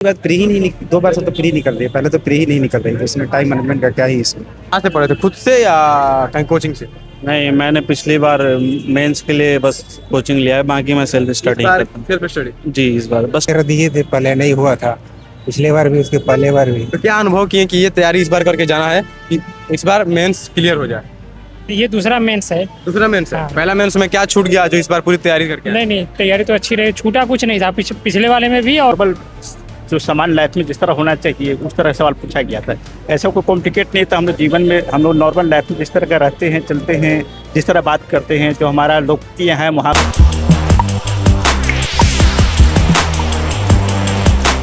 बात प्री ही नहीं 2 बार से तो प्री निकल रही है। पहले तो प्री ही नहीं निकल रही थी, इसमें टाइम मैनेजमेंट का क्या ही इसमें। कहाँ से पढ़े थे, खुद से या कहीं कोचिंग से? नहीं, मैंने पिछली बार मेंस के लिए बस कोचिंग लिया है, बाकी मैं सेल्फ स्टडी करता हूँ। Self study. जी, इस बार बस कर दिए थे, पहले नहीं हुआ था, पिछले बार भी, उसके पहले बार भी। तो क्या अनुभव किए कि ये तैयारी इस बार करके जाना है कि इस बार मेंस क्लियर हो जाए? ये दूसरा मेंस है। दूसरा मेंस है। हाँ। पहला मेंस में क्या छूट गया जो इस बार पूरी तैयारी करके आए? नहीं नहीं, तैयारी तो अच्छी रही, छूटा कुछ नहीं था पिछले वाले में भी। और नॉर्मल जो सामान्य लाइफ में जिस तरह होना चाहिए उस तरह सवाल पूछा गया था। ऐसा कोई कॉम्प्लिकेट नहीं था। हम लोग जीवन में हम लोग नॉर्मल लाइफ में जिस तरह का रहते हैं, चलते हैं, जिस तरह बात करते हैं, जो हमारा लोकप्रिय है वहाँ।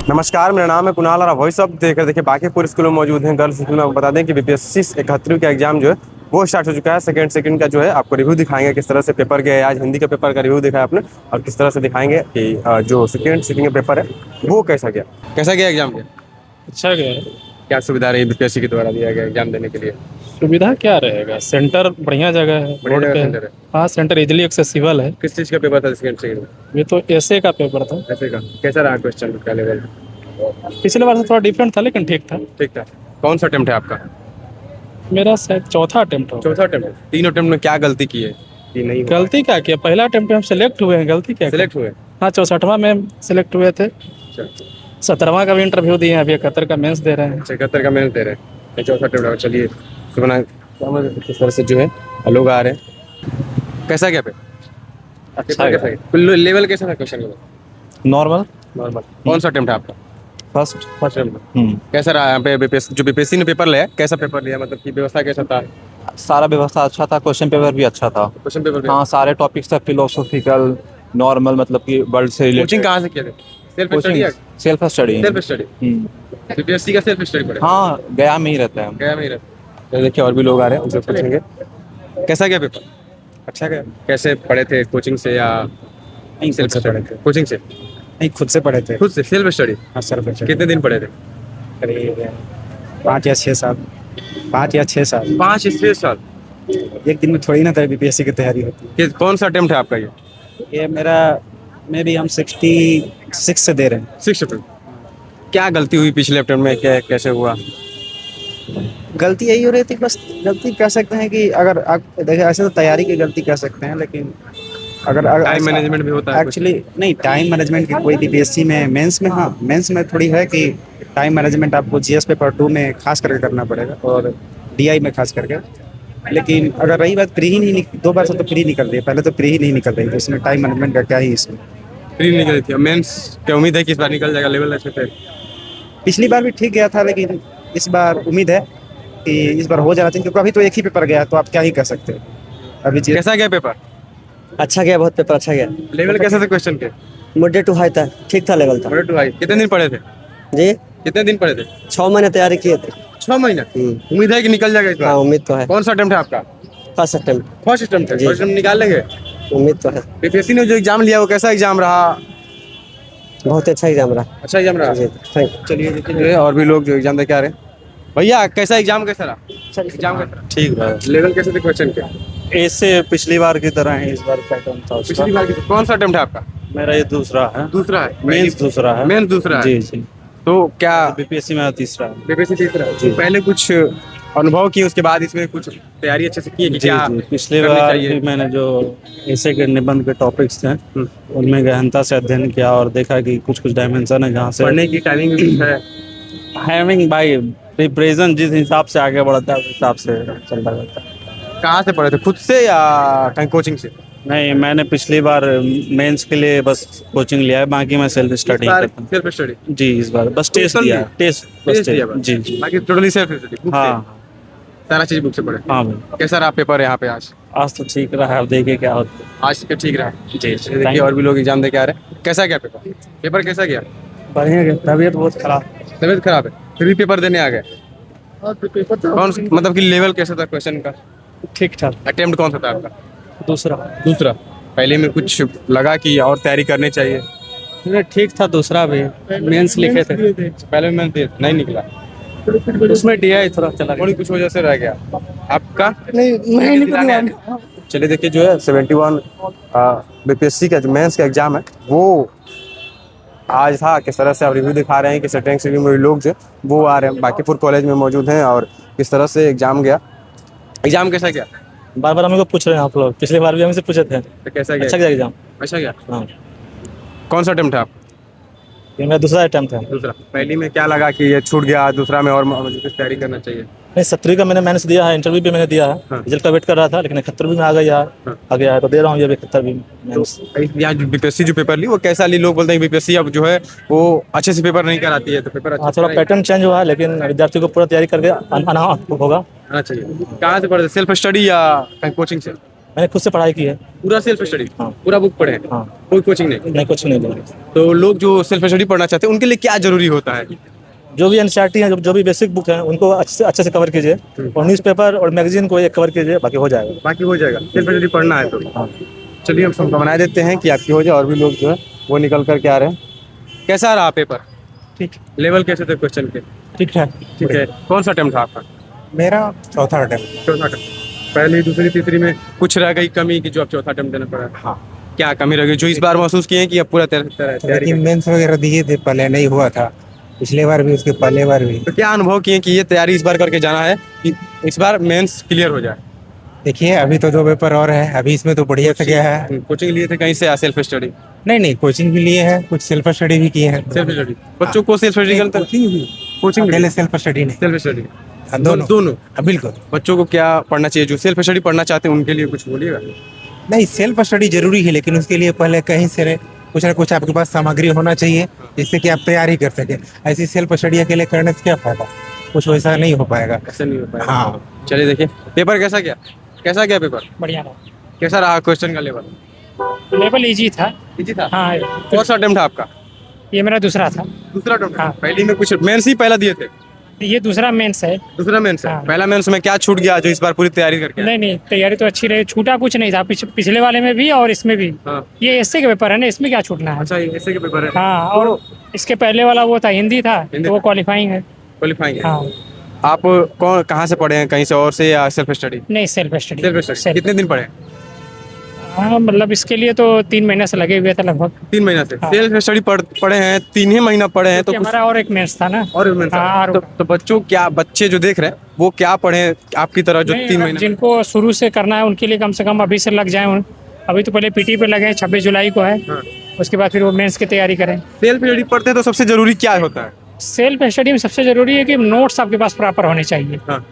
नमस्कार, मेरा नाम है कुणाल और आप वही सब देख रहे देखिए बाकी पूरे स्कूलों में मौजूद हैं। गर्ल्स स्कूल में आपको बता दें कि बीपीएससी 71 का एग्जाम जो है वो स्टार्ट हो चुका है। सेकंड का जो है आपको रिव्यू दिखाएंगे, किस तरह से पेपर गया है। आज हिंदी का पेपर का रिव्यू दिखाया आपने और किस तरह से दिखाएंगे कि जो सेकंड का पेपर है वो कैसा गया एग्जाम के। अच्छा गया है। क्या सुविधा रही बीपीएससी के द्वारा दिया गया एग्जाम देने के लिए? सुविधा क्या रहेगा, सेंटर बढ़िया जगह है, बढ़िया रोड जगह पे सेंटर है। हाँ, सेंटर इजिली एक्सेसिबल है। किस चीज़ का पेपर था सेकंड? ये तो एसए का पेपर था। ऐसे का कैसा रहा क्वेश्चन का लेवल? पिछले बार से थोड़ा डिफरेंट था लेकिन ठीक था। ठीक था। कौन सा अटेम्प्ट है आपका? मेरा शायद चौथा अटेम्प्ट हो। चौथा अटेम्प्ट। 3 अटेम्प्ट में क्या गलती की है कि नहीं हुआ? गलती क्या किया, पहला अटेम्प्ट में हम सेलेक्ट हुए हैं, गलती क्या सिलेक्ट हुए? हाँ, 64वां में सेलेक्ट हुए थे। अच्छा, 17वां का भी इंटरव्यू दिए हैं, अभी 71 का मेंस दे रहे हैं। 71 का मेहनत दे रहे हैं। चौथा अटेम्प्ट। चलिए सुना किस तरह से जो है लोग आ रहे हैं। कैसा गया पे? अच्छा कैसा गया? लेवल कैसा था क्वेश्चन का? Normal normal. कौन सा अटेम्प्ट है आपका? फर्स्ट। First attempt. कैसा रहा यहाँ पे बीपीएससी ने पेपर लिया, कैसा पेपर लिया, मतलब कि व्यवस्था कैसा था? सारा व्यवस्था अच्छा था, क्वेश्चन पेपर भी अच्छा था। क्वेश्चन पेपर हाँ, सारे टॉपिक्स था, फिलोसॉफिकल, नॉर्मल, मतलब कि वर्ल्ड से कोचिंग रिलेटेड। कहाँ से किए थे? सेल्फ स्टडी या self study. Self study? BPSC का सेल्फ स्टडी पढ़े? हाँ, गया में ही रहता है। गया में ही रहता। तो देखिए और भी लोग आ रहे हैं, उनसे पूछेंगे कैसा गया पेपर। अच्छा गया। कैसे पढ़े थे, कोचिंग से या नहीं, खुद से पढ़े थे। कोचिंग से? नहीं, खुद से पढ़े थे। खुद से सेल्फ स्टडी? हाँ सर, कितने दिन पढ़े थे? करीब 5 या 6 साल। 5 या 6 साल। 5 से 6 साल। एक दिन में थोड़ी ना था बीपीएससी की तैयारी होती है। कौन सा अटेम्प्ट है आपका ये? ये मेरा मे भी हम 66 से दे रहे हैं। 6 अटेम्प्ट। क्या गलती हुई पिछले अटेम्प्ट में, क्या कैसे हुआ? गलती यही हो रही थी, बस गलती कह सकते हैं कि अगर आप देखिए, ऐसे तो तैयारी की गलती कह सकते हैं, लेकिन अगर टाइम मैनेजमेंट भी होता है कुछ? एक्चुअली नहीं, टाइम मैनेजमेंट की कोई बीपीएससी में मेंस में, हाँ मेंस में थोड़ी है कि टाइम मैनेजमेंट आपको जीएस पेपर 2 में खास करके करना पड़ेगा और डीआई में खास करके। लेकिन अगर रही बात प्री ही नहीं 2 बार से तो प्री निकल रही है। पहले तो प्री ही नहीं निकल रही थी, इसमें टाइम मैनेजमेंट का क्या ही इसमें। प्री निकली थी, मेंस क्या उम्मीद है कि इस बार निकल जाएगा? लेवल अच्छे थे? पिछली बार भी ठीक गया था, लेकिन इस बार उम्मीद है कि इस बार हो जाना चाहिए, क्योंकि अभी तो एक ही पेपर गया, तो आप क्या ही कर सकते हैं अभी। कैसा गया पेपर? अच्छा गया, बहुत पेपर अच्छा गया। लेवल कैसे थे क्वेश्चन के? मुड्डे टू हाई था, ठीक था लेवल था। बड़े टू हाई। कितने दिन पढ़े थे? जी, कितने दिन पढ़े थे? 6 महीने तैयारी किए थे। 6 महीने। उम्मीद है कि निकल जाएगा इस हाँ, बार? उम्मीद तो है। कौन सा अटेम्प्ट है आपका? First attempt. फर्स्ट अटेम्प्ट है। जी। फर्स्ट अटेम्प्ट निकाल लेंगे? उम्मीद तो है। बीपीएससी ने जो एग्जाम लिया वो कैसा एग्जाम रहा? बहुत अच्छा एग्जाम रहा। अच्छा एग्जाम रहा? जी, थैंक यू। चलिए देखिए जो है और भी लोग जो एग्जाम दे के आ रहे हैं। भैया कैसा एग्जाम कैसा रहा? एग्जाम कैसा रहा? ठीक रहा। लेवल कैसे थे क्वेश्चन के? ऐसे पिछली बार की तरह है, इस बार पैटर्न था उसका। पिछली बार की कौन सा अटेम्प्ट है आपका? मेरा ये दूसरा है। दूसरा है। मेंस दूसरा है। मेंस दूसरा है। जी जी। तो क्या बीपीएससी में तीसरा है। बीपीएससी तीसरा है? जी। पहले कुछ अनुभव किए, उसके बाद इसमें कुछ तैयारी अच्छे से की है कि जी क्या जी, पिछले करनी बार चाहिए? भी मैंने जो ऐसे के निबंध के टॉपिक्स थे उनमें गहनता से अध्ययन किया और देखा कि कुछ कुछ डायमेंशन है जहाँ से पढ़ने की टाइमिंग भी है। हैविंग बाय प्रिपरेशन जिस हिसाब से आगे बढ़ता है उस हिसाब से चलता रहता है। कहाँ से पढ़े थे, खुद से या कहीं कोचिंग से? नहीं, मैंने पिछली बार मेंस के लिए बस कोचिंग लिया है, बाकी मैं सेल्फ स्टडी करता हूँ। Self study? जी, इस बार बस टेस्ट Total दिया नहीं? टेस्ट टेस्ट दिया बस? जी जी। बाकी टोटली सेल्फ स्टडी? हाँ सारा चीज बुक से पढ़े? हाँ भाई, कैसा रहा पेपर यहाँ पे आज? आज तो ठीक रहा है, अब देखिए क्या होता है। आज के ठीक रहा? जी जी, देखिए और भी लोग एग्जाम दे के आ रहे हैं। कैसा गया पेपर? पेपर कैसा गया? बढ़िया गया, तबीयत बहुत खराब। तबीयत खराब है फिर भी पेपर देने आ गए? कौन मतलब कि लेवल कैसा था क्वेश्चन का? ठीक ठाक। अटेम्प्ट कौन सा था आपका? दूसरा दूसरा। पहले में कुछ लगा कि और तैयारी करनी चाहिए? ठीक था, दूसरा भी मेंस लिखे थे, पहले में नहीं निकला, उसमें डीआई थोड़ा चला थोड़ी कुछ वजह से रह गया। आपका? नहीं, मैं निकला। चलिए देखिए जो है 71 बीपीएससी का जो मेंस का एग्जाम है वो आज था, किस तरह से आप रिव्यू दिखा रहे हैं कि सेटिंग रिव्यू में लोग जो वो आ रहे हैं, बांकीपुर कॉलेज में मौजूद हैं और किस तरह से एग्जाम गया। एग्जाम कैसा गया? बार बार हमें को पूछ रहे हैं आप लोग, पिछली बार भी हमसे पूछे थे। तो कैसा गया? अच्छा गया एग्जाम। अच्छा गया। हाँ, कौन सा अटेम्प्ट है आप? ये मेरा दूसरा अटेम्प्ट है। दूसरा। पहली में क्या लगा कि ये छूट गया, दूसरा में और मुझे कुछ तैयारी करना चाहिए? नहीं, 17 का मैंने मेंस दिया है, इंटरव्यू भी मैंने दिया है। हाँ। रिजल्ट का वेट कर रहा था, लेकिन 71 भी में आ गया है तो दे रहा हूँ ये 71 भी मेंस। यहाँ जो बीपीएससी जो पेपर ली वो कैसा ली? लोग बोलते हैं बीपीएससी अब जो है वो अच्छे से पेपर नहीं कराती है, तो पेपर अच्छा हाँ, थोड़ा पैटर्न चेंज हुआ है, लेकिन विद्यार्थी को पूरा तैयारी करके आना होगा। आना चाहिए। कहाँ से पढ़े? सेल्फ स्टडी या कहीं कोचिंग से? मैंने खुद से पढ़ाई की है। पूरा सेल्फ स्टडी? हाँ। पूरा बुक पढ़े हैं? हाँ। कोई कोचिंग नहीं? कुछ नहीं दिया। तो लोग जो सेल्फ स्टडी पढ़ना चाहते हैं उनके लिए क्या जरूरी होता है? जो भी एनसीईआरटी है, जो भी बेसिक बुक है, उनको अच्छे से कवर कीजिए और न्यूज़पेपर और मैगजीन को एक कवर कीजिए, बाकी हो जाएगा। बाकी हो जाएगा, सेल्फ स्टडी पढ़ना है तो। हाँ। चलिए हम सबका बना देते हैं कि आपकी हो जाए और भी लोग जो है वो निकल करके आ रहे हैं। कैसा रहा पेपर? ठीक लेवल कैसे थे क्वेश्चन के? ठीक है। ठीक है। कौन सा अटेम्प्ट था आपका? मेरा चौथा अटेम्प्ट। चौथा अटेम्प्ट। पहली, दूसरी, तीसरी में कुछ रह गई कमी कि जो आप चौथा अटेम्प्ट देना पड़ा? हाँ। क्या कमी रह गई जो इस बार महसूस किए कि अब पूरा तैयारी लेकिन मेंस वगैरह दिए थे, पहले नहीं हुआ था, पिछले बार भी, उसके पहले बार भी। तो क्या अनुभव किए कि ये तैयारी इस बार करके जाना है कि इस बार मेंस क्लियर हो जाए? देखिए अभी तो 2 पेपर और है, अभी इसमें तो बढ़िया से गया है। कोचिंग लिए थे कहीं से या सेल्फ स्टडी? नहीं, कोचिंग भी लिए हैं, कुछ सेल्फ स्टडी भी किए हैं। Self study. बच्चों को सेल्फ स्टडी करते? कोचिंग अकेले सेल्फ स्टडी नहीं, सेल्फ स्टडी दोनों। बिल्कुल। बच्चों को क्या पढ़ना चाहिए जो सेल्फ स्टडी पढ़ना चाहते हैं उनके लिए कुछ बोलिएगा? नहीं, सेल्फ स्टडी जरूरी है, लेकिन उसके लिए पहले कहीं से कुछ ना कुछ आपके पास सामग्री होना चाहिए जिससे कि आप तैयारी कर सकें। ऐसी सेल्फ स्टडी अकेले करने से क्या फायदा, कुछ वैसा नहीं हो पाएगा। ऐसा नहीं हो पाएगा। हाँ। चलिए देखिए पेपर कैसा गया? कैसा गया पेपर? बढ़िया रहा। कैसा रहा क्वेश्चन का लेवल? लेवल इजी था। इजी था? हाँ, कौन सा अटेम्प्ट था आपका? ये मेरा दूसरा था। दूसरा अटेम्प्ट। हाँ। पहली में कुछ मेंस ही पहला दिए थे? ये दूसरा मेंस है। दूसरा मेंस है। हाँ। पहला मेंस में क्या छूट गया जो इस बार पूरी तैयारी करके आए? नहीं, तैयारी तो अच्छी रही, छूटा कुछ नहीं था। पिछले वाले में भी और इसमें भी। हाँ। ये एसए के पेपर है ना, इसमें क्या छूटना है। अच्छा, ये ऐसे के पेपर है? हाँ, और इसके पहले वाला वो था, हिंदी था, हिंदी तो वो था। क्वालिफाइंग है। क्वालिफाइंग है। हाँ। आप कौन कहाँ से पढ़े हैं, कहीं से और से या सेल्फ स्टडी? नहीं, सेल्फ स्टडी। Self study. कितने दिन पढ़े? हाँ, मतलब इसके लिए तो 3 महीने से लगे हुए थे लगभग। 3 महीना से हाँ। सेल्फ स्टडी पढ़े हैं, 3 ही महीना पढ़े हैं तो क्योंकि हमारा और एक मेंस था ना। और मेंस था। हाँ, तो बच्चे जो देख रहे हैं वो क्या पढ़े आपकी तरह जो नहीं, 3 अगर महीने? जिनको शुरू से करना है उनके लिए कम से कम अभी से लग जाए। अभी तो पहले पीटी पे लगे, 26 जुलाई को है। हाँ। उसके बाद फिर वो मेंस की तैयारी करें। सेल्फ स्टडी पढ़ते हैं तो सबसे जरूरी क्या होता है? सेल्फ स्टडी में सबसे जरूरी है कि नोट्स आपके पास प्रॉपर होने चाहिए। हाँ।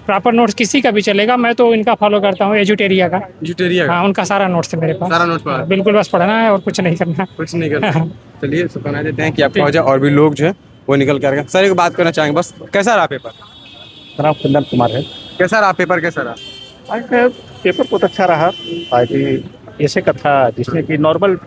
प्रॉपर नोट्स किसी का भी चलेगा, मैं तो इनका फॉलो करता हूँ, एजुटेरिया का। एजुटेरिया का? हाँ, उनका सारा नोट्स है मेरे पास। सारा नोट्स पढ़ा? बिल्कुल, बस पढ़ना है और कुछ नहीं करना। कुछ नहीं करना। चलिए सब बना देते हैं कि आपका हो जाए और भी लोग जो है वो निकल कर आएंगे। सर एक बात करना चाहेंगे बस, कैसा रहा पेपर? मेरा नाम कुंदन कुमार है। कैसा रहा पेपर? कैसा रहा? आज का पेपर बहुत अच्छा रहा। आज ऐसे का था जिसमें कि नॉर्मल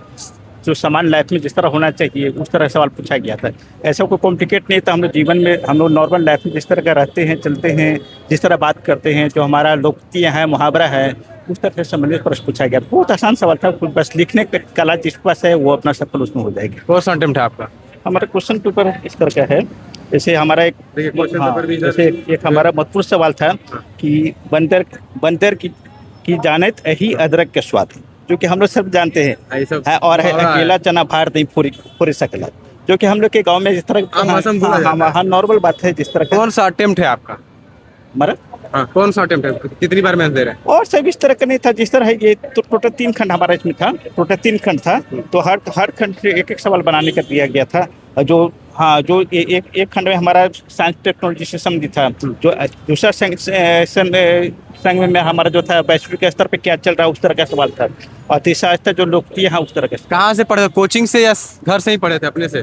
जो सामान्य लाइफ में जिस तरह होना चाहिए उस तरह सवाल पूछा गया था। ऐसा कोई कॉम्प्लिकेट नहीं था। हम लोग जीवन में, हम लोग नॉर्मल लाइफ में जिस तरह का रहते हैं, चलते हैं, जिस तरह बात करते हैं, जो हमारा लोकोक्तियाँ हैं, मुहावरा है, उस तरह से संबंधित प्रश्न पूछा गया। बहुत आसान सवाल था, कुछ बस लिखने की कला जिसके पास है वो अपना सफल उसमें हो जाएगी। कौन सा अटेम्प्ट है आपका? हमारा क्वेश्चन पेपर इस तरह का है, जैसे हमारा एक देखिए क्वेश्चन हाँ, पेपर भी इधर- जैसे एक हमारा महत्वपूर्ण सवाल था कि बंदर की जानेत ही अदरक के स्वाद, जो कि हम लोग सब जानते हैं। ये सब है और है मुहावरा है। अकेला चना भार नहीं पूरी सकला, जो कि हम लोग के गांव में जिस तरह आम भाषा में बोला जाता है। हाँ नॉर्मल बात है जिस तरह का कौन सा अटेम्प्ट है आपका? हमारा। हाँ, कौन सा अटेम्प्ट है? कितनी बार मेंस दे रहे हैं? और सब इस तरह का नहीं था जिस तरह है। ये तो टोटल 3 खंड हमारा इसमें था। टोटल 3 खंड था, तो हर खंड से एक सवाल बनाने का दिया गया था। जो एक खंड में हमारा साइंस टेक्नोलॉजी से संबंधित था। जो दूसरा संघ में हमारा जो था वैश्विक स्तर पे क्या चल रहा है उस तरह का सवाल था। और तीसरा स्तर जो लोकप्रिय है उस तरह का। कहाँ से पढ़े थे? कोचिंग से या घर से ही पढ़े थे? अपने से?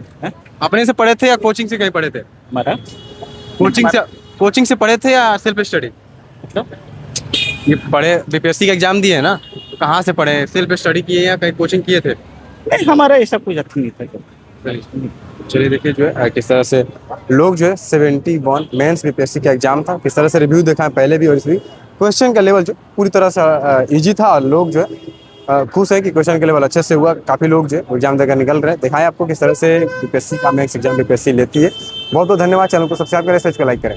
अपने से पढ़े थे या कोचिंग से कहीं पढ़े थे? हमारा कोचिंग से पढ़े थे या सेल्फ स्टडी? मतलब ये पढ़े बीपीएससी का एग्जाम दिए है ना, तो कहाँ से पढ़े? सेल्फ स्टडी किए या कहीं कोचिंग किए थे? नहीं, हमारा ऐसा कोई अर्थ नहीं था। चलिए देखिए जो है किस तरह से लोग जो है 71 मेंस बीपीएससी का एग्जाम था, किस तरह से रिव्यू देखा है पहले भी और इस भी। क्वेश्चन का लेवल जो पूरी तरह से इजी था और लोग जो है खुश है कि क्वेश्चन का लेवल अच्छे से हुआ। काफ़ी लोग जो है एग्जाम देकर निकल रहे हैं। दिखाएं आपको किस तरह से बीपीएससी का मेंस एग्जाम बीपीएससी लेती है। बहुत बहुत धन्यवाद। चैनल को सब्सक्राइब करें, लाइक करें।